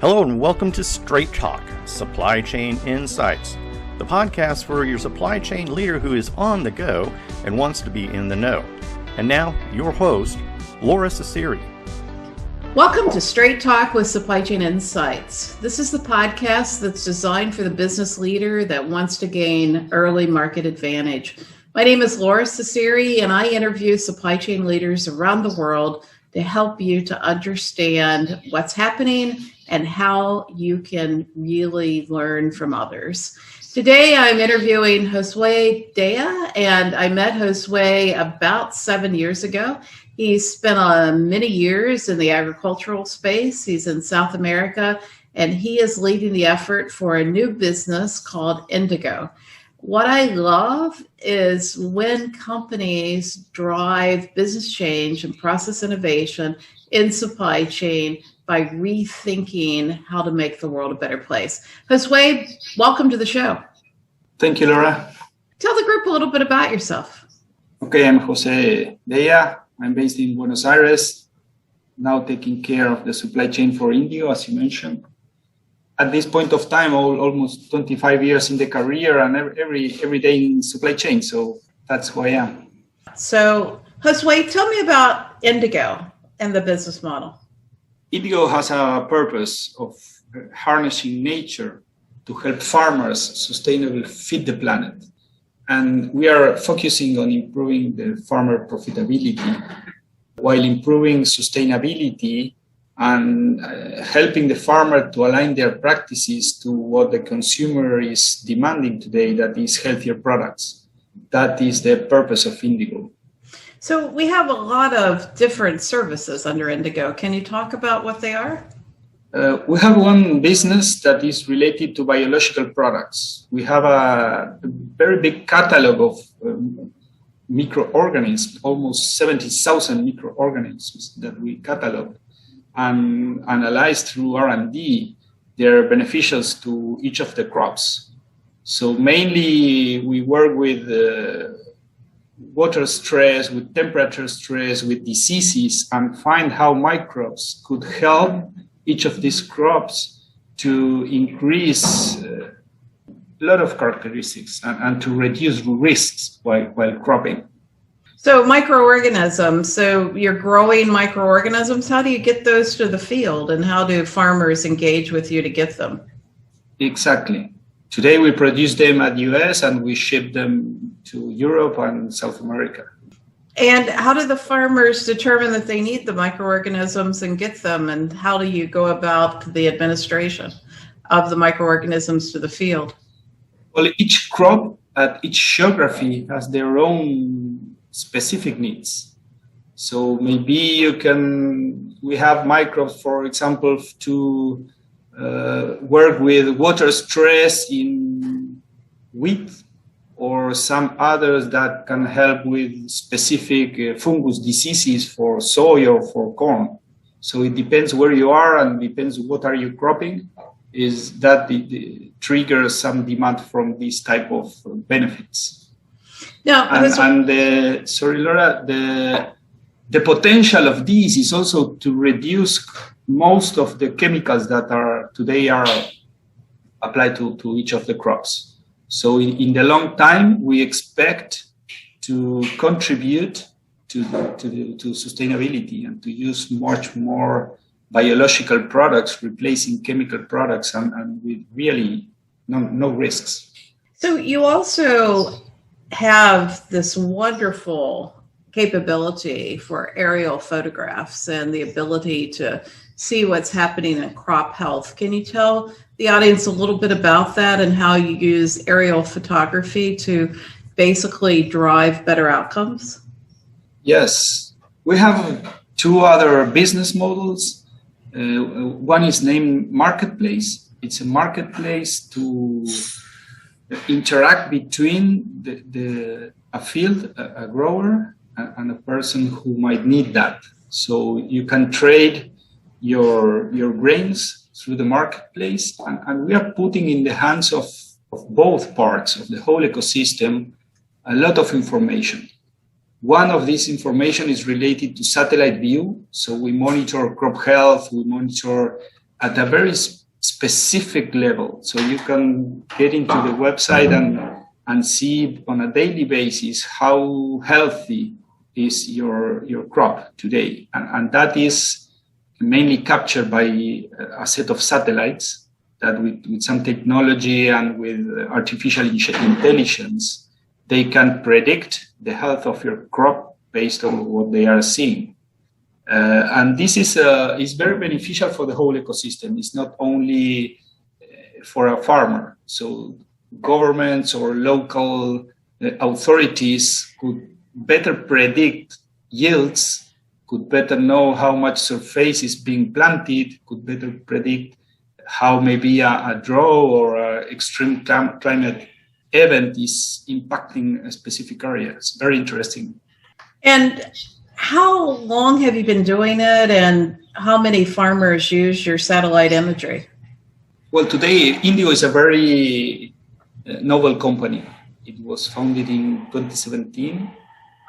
Hello and welcome to Straight Talk, Supply Chain Insights, the podcast for your supply chain leader who is on the go and wants to be in the know. And now, your host, Lora Cecere. Welcome to Straight Talk with Supply Chain Insights. This is the podcast that's designed for the business leader that wants to gain early market advantage. My name is Lora Cecere, and I interview supply chain leaders around the world to help you to understand what's happening and how you can really learn from others. Today, I'm interviewing Josue Deya, and I met Josue about 7 years ago. He's spent many years in the agricultural space. He's in South America, and he is leading the effort for a new business called Indigo. What I love is when companies drive business change and process innovation in supply chain by rethinking how to make the world a better place. Josue, welcome to the show. Thank you, Laura. Tell the group a little bit about yourself. Okay, I'm Josue Deya. I'm based in Buenos Aires, now taking care of the supply chain for Indigo, as you mentioned. At this point of time, almost 25 years in the career and every day in supply chain. So that's who I am. So, Josue, tell me about Indigo and the business model. Indigo has a purpose of harnessing nature to help farmers sustainably feed the planet. And we are focusing on improving the farmer profitability while improving sustainability and helping the farmer to align their practices to what the consumer is demanding today, that is healthier products. That is the purpose of Indigo. So we have a lot of different services under Indigo. Can you talk about what they are? We have one business that is related to biological products. We have a very big catalog of microorganisms, almost 70,000 microorganisms that we catalog and analyze through R&D their beneficials to each of the crops. So mainly we work with water stress, with temperature stress, with diseases, and find how microbes could help each of these crops to increase a lot of characteristics and to reduce risks while cropping. So microorganisms, so you're growing microorganisms. How do you get those to the field, and how do farmers engage with you to get them? Exactly. Today we produce them at US and we ship them to Europe and South America. And how do the farmers determine that they need the microorganisms and get them? And how do you go about the administration of the microorganisms to the field? Well, each crop at each geography has their own specific needs. So maybe we have microbes, for example, to work with water stress in wheat, or some others that can help with specific fungus diseases for soy or for corn. So it depends where you are and depends what are you cropping, is that the triggers some demand from this type of benefits. Now, Laura, the potential of this is also to reduce most of the chemicals that are applied to each of the crops. So in the long time, we expect to contribute to sustainability and to use much more biological products, replacing chemical products and with really no risks. So you also have this wonderful capability for aerial photographs and the ability to see what's happening in crop health. Can you tell the audience a little bit about that and how you use aerial photography to basically drive better outcomes? Yes, we have two other business models. One is named Marketplace. It's a marketplace to interact between a field, a grower, and a person who might need that. So you can trade your grains through the marketplace, and we are putting in the hands of both parts of the whole ecosystem a lot of information. One of this information is related to satellite view. So we monitor crop health, we monitor at a very specific level. So you can get into the website and see on a daily basis how healthy is your crop today. And that is mainly captured by a set of satellites that with some technology and with artificial intelligence, they can predict the health of your crop based on what they are seeing. And this is very beneficial for the whole ecosystem. It's not only for a farmer. So governments or local authorities could better predict yields, could better know how much surface is being planted, could better predict how maybe a drought or an extreme climate event is impacting a specific area. It's very interesting. And how long have you been doing it, and how many farmers use your satellite imagery? Well, today, Indigo is a very novel company. It was founded in 2017,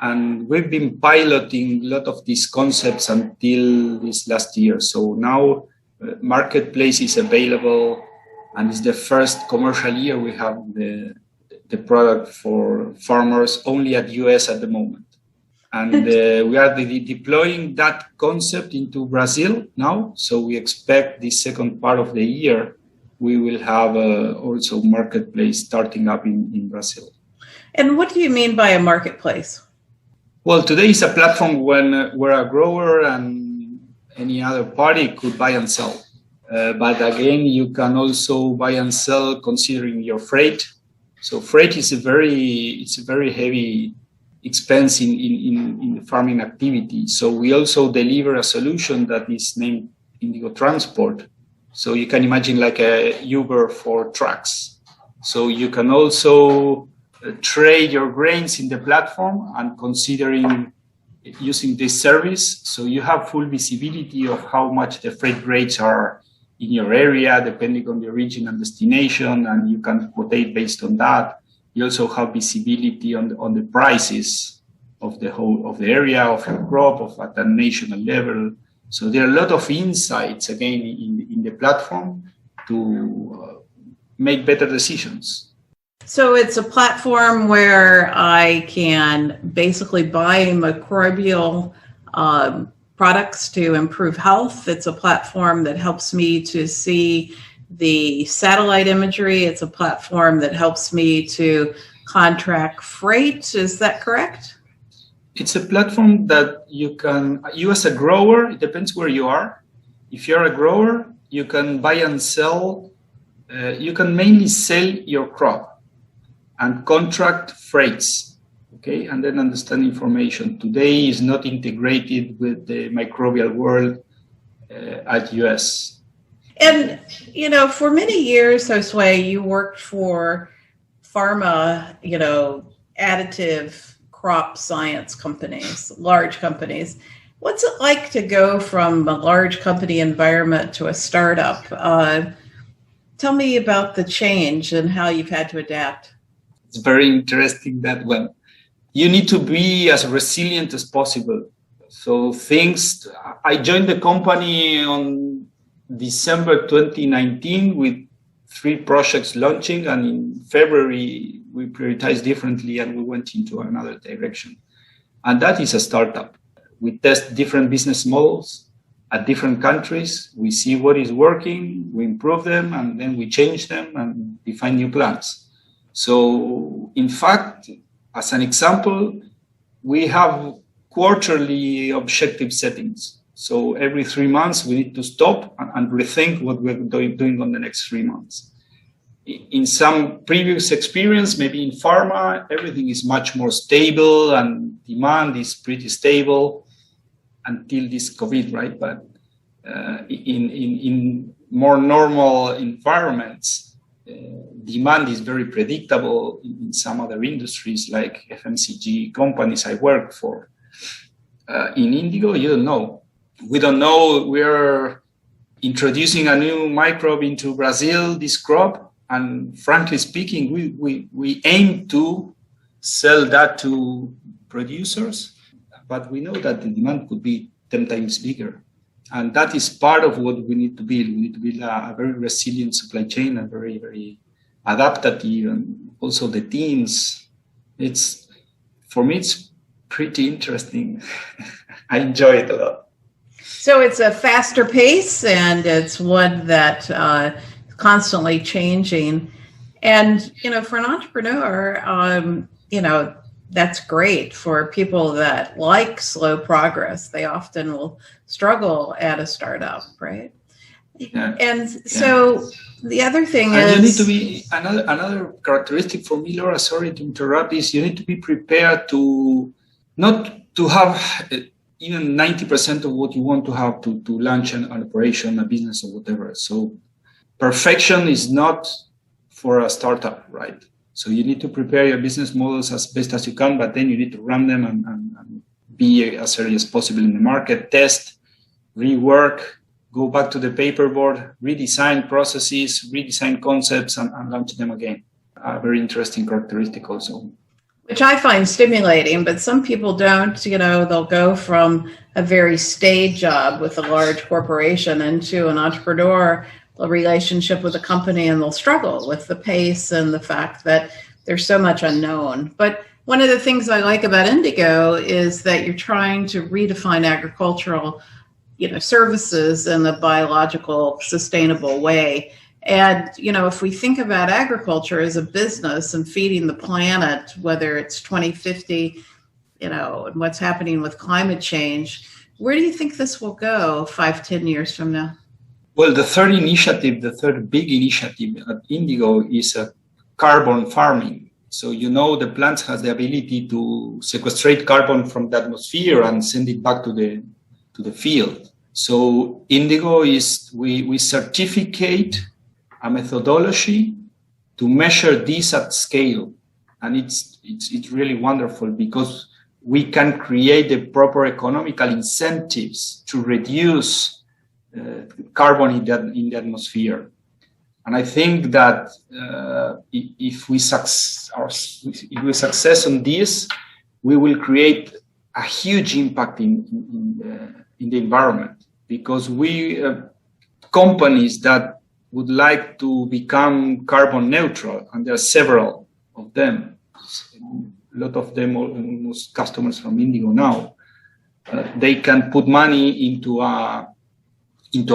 and we've been piloting a lot of these concepts until this last year. So now marketplace is available, and it's the first commercial year we have the product for farmers only at US at the moment. And we are deploying that concept into Brazil now. So we expect the second part of the year, we will have also marketplace starting up in Brazil. And what do you mean by a marketplace? Well, today is a platform where a grower and any other party could buy and sell. But again, you can also buy and sell considering your freight. So freight is a very heavy expense in the farming activity. So we also deliver a solution that is named Indigo Transport. So you can imagine like a Uber for trucks. So you can also trade your grains in the platform and considering using this service. So you have full visibility of how much the freight rates are in your area, depending on the origin and destination, and you can quotate based on that. You also have visibility on the prices of the whole of the area of your crop at a national level. So there are a lot of insights again in the platform to make better decisions. So it's a platform where I can basically buy microbial products to improve health. It's a platform that helps me to see the satellite imagery. It's a platform that helps me to contract freight. Is that correct? It's a platform that you as a grower, it depends where you are. If you're a grower, you can buy and sell. You can mainly sell your crop and contract freights, okay? And then understand information. Today is not integrated with the microbial world at US. And, for many years, Josue, you worked for pharma, additive crop science companies, large companies. What's it like to go from a large company environment to a startup? Tell me about the change and how you've had to adapt. It's very interesting that one. You need to be as resilient as possible. So I joined the company on December 2019 with 3 projects launching, and in February we prioritized differently and we went into another direction. And that is a startup. We test different business models at different countries. We see what is working, we improve them, and then we change them and define new plans. So in fact, as an example, we have quarterly objective settings. So every 3 months, we need to stop and rethink what we're doing on the next 3 months. In some previous experience, maybe in pharma, everything is much more stable and demand is pretty stable until this COVID, right? But in more normal environments, demand is very predictable in some other industries like FMCG companies I work for. In Indigo, you don't know. We don't know. We're introducing a new microbe into Brazil, this crop, and frankly speaking, we aim to sell that to producers, but we know that the demand could be 10 times bigger. And that is part of what we need to build. We need to build a very resilient supply chain and very, very adaptive, and also the teams. For me, it's pretty interesting. I enjoy it a lot. So it's a faster pace, and it's one that constantly changing. And, for an entrepreneur, that's great for people that like slow progress. They often will struggle at a startup, right? Yeah. And so the other thing is, you need to be another characteristic for me, Lora, sorry to interrupt, is you need to be prepared to not to have even 90% of what you want to have to launch an operation, a business, or whatever. So perfection is not for a startup, right? So you need to prepare your business models as best as you can, but then you need to run them and be as early as possible in the market, test, rework, go back to the paperboard, redesign processes, redesign concepts, and launch them again. A very interesting characteristic also. Which I find stimulating, but some people don't. They'll go from a very staid job with a large corporation into an entrepreneur relationship with a company, and they'll struggle with the pace and the fact that there's so much unknown. But one of the things I like about Indigo is that you're trying to redefine agricultural, services in a biological, sustainable way. And, if we think about agriculture as a business and feeding the planet, whether it's 2050, and what's happening with climate change, where do you think this will go 5-10 years from now? Well, the third big initiative at Indigo is carbon farming. So, the plant has the ability to sequestrate carbon from the atmosphere and send it back to the field. So Indigo is, we certificate a methodology to measure this at scale. And it's really wonderful because we can create the proper economical incentives to reduce carbon in the atmosphere. And I think that if we success on this, we will create a huge impact in the environment, because companies that would like to become carbon neutral, and there are several of them, a lot of them almost customers from Indigo now, they can put money into a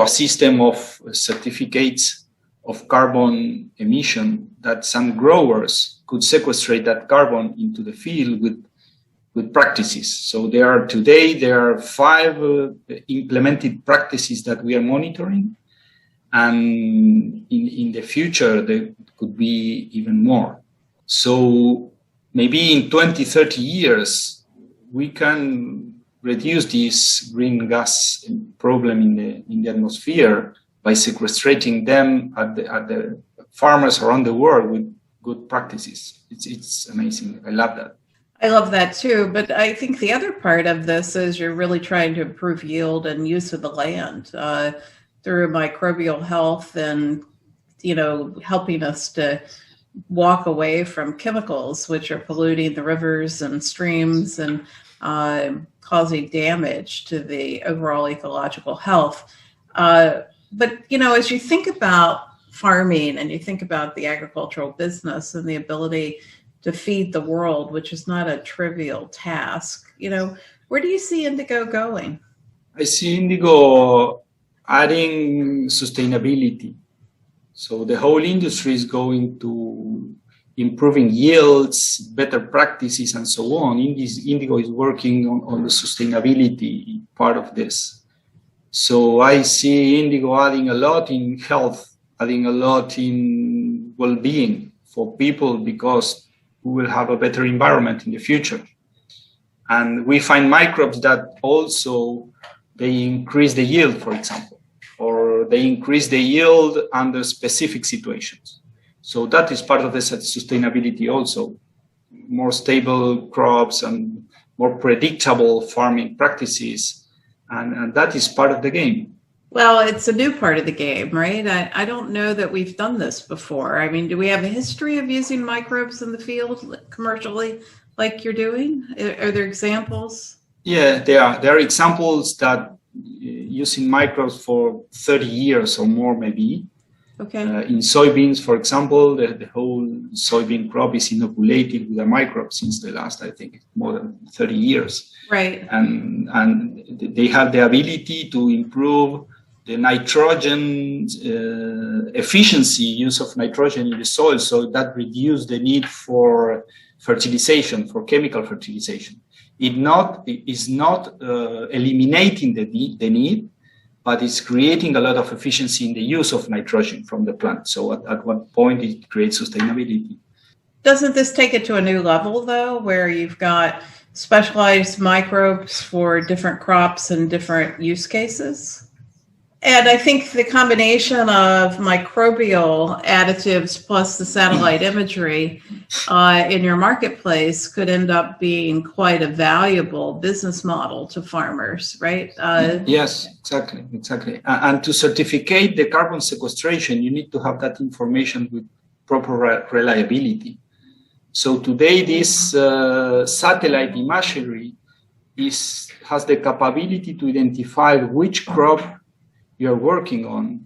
system of certificates of carbon emission that some growers could sequestrate that carbon into the field with practices. So there are 5 implemented practices that we are monitoring. And in the future, there could be even more. So maybe in 20, 30 years, we can reduce this green gas problem in the atmosphere by sequestrating them at the farmers around the world with good practices. It's amazing. I love that. I love that too. But I think the other part of this is you're really trying to improve yield and use of the land through microbial health and, helping us to walk away from chemicals, which are polluting the rivers and streams and causing damage to the overall ecological health. But, as you think about farming and you think about the agricultural business and the ability to feed the world, which is not a trivial task, where do you see Indigo going? I see Indigo adding sustainability. So the whole industry is going to improving yields, better practices, and so on. Indigo is working on the sustainability part of this. So I see Indigo adding a lot in health, adding a lot in well-being for people, because we will have a better environment in the future. And we find microbes that also, they increase the yield, for example, or they increase the yield under specific situations. So that is part of the sustainability also. More stable crops and more predictable farming practices. And that is part of the game. Well, it's a new part of the game, right? I don't know that we've done this before. I mean, do we have a history of using microbes in the field commercially like you're doing? Are there examples? Yeah, there are examples that using microbes for 30 years or more, maybe. Okay. In soybeans, for example, the whole soybean crop is inoculated with a microbe since the last, I think, more than 30 years. Right. And they have the ability to improve the nitrogen efficiency, use of nitrogen in the soil, so that reduces the need for fertilization, for chemical fertilization. It is not eliminating the need, but it's creating a lot of efficiency in the use of nitrogen from the plant. So at one point, it creates sustainability. Doesn't this take it to a new level, though, where you've got specialized microbes for different crops and different use cases? And I think the combination of microbial additives plus the satellite imagery in your marketplace could end up being quite a valuable business model to farmers, right? Yes, exactly. And to certificate the carbon sequestration, you need to have that information with proper reliability. So today, this satellite imagery has the capability to identify which crop you're working on.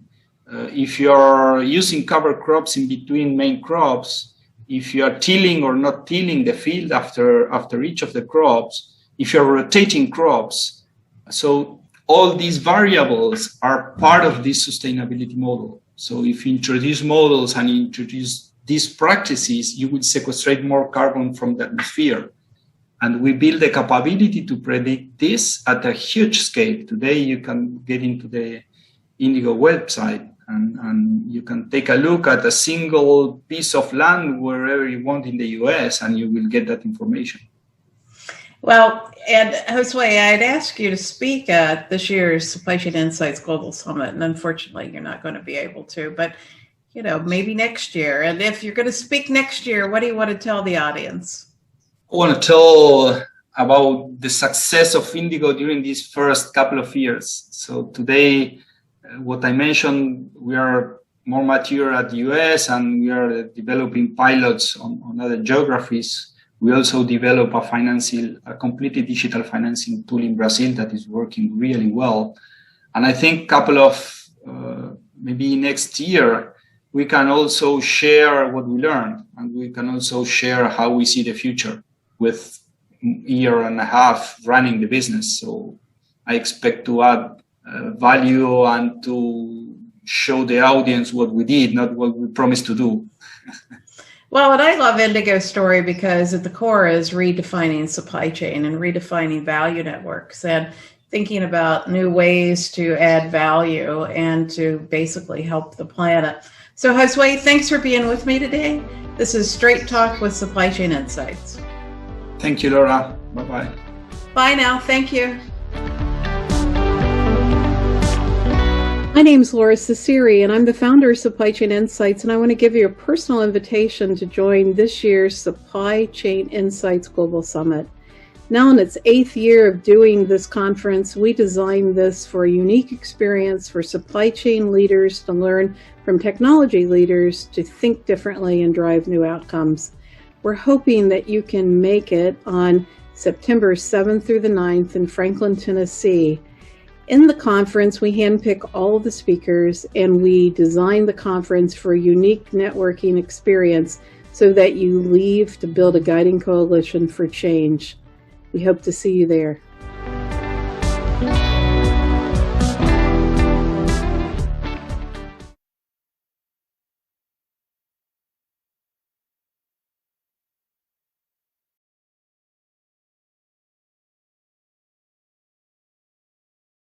If you're using cover crops in between main crops, if you are tilling or not tilling the field after each of the crops, if you're rotating crops. So all these variables are part of this sustainability model. So if you introduce models and introduce these practices, you will sequestrate more carbon from the atmosphere. And we build the capability to predict this at a huge scale. Today, you can get into the Indigo website and you can take a look at a single piece of land wherever you want in the US and you will get that information. Well, and Josue, I'd ask you to speak at this year's Supply Chain Insights Global Summit, and unfortunately you're not going to be able to, but maybe next year. And if you're going to speak next year, what do you want to tell the audience? I want to tell about the success of Indigo during these first couple of years. So today, what I mentioned, we are more mature at the US and we are developing pilots on other geographies. We also develop a completely digital financing tool in Brazil that is working really well. And I think maybe next year, we can also share what we learned and we can also share how we see the future with a year and a half running the business. So I expect to add value and to show the audience what we did, not what we promised to do. Well, and I love Indigo's story because at the core is redefining supply chain and redefining value networks and thinking about new ways to add value and to basically help the planet. So Josue, thanks for being with me today. This is Straight Talk with Supply Chain Insights. Thank you, Lora. Bye-bye. Bye now. Thank you. My name is Lora Cecere, and I'm the founder of Supply Chain Insights, and I want to give you a personal invitation to join this year's Supply Chain Insights Global Summit. Now in its 8th year of doing this conference, we designed this for a unique experience for supply chain leaders to learn from technology leaders to think differently and drive new outcomes. We're hoping that you can make it on September 7th through the 9th in Franklin, Tennessee. In the conference, we handpick all of the speakers and we design the conference for a unique networking experience so that you leave to build a guiding coalition for change. We hope to see you there.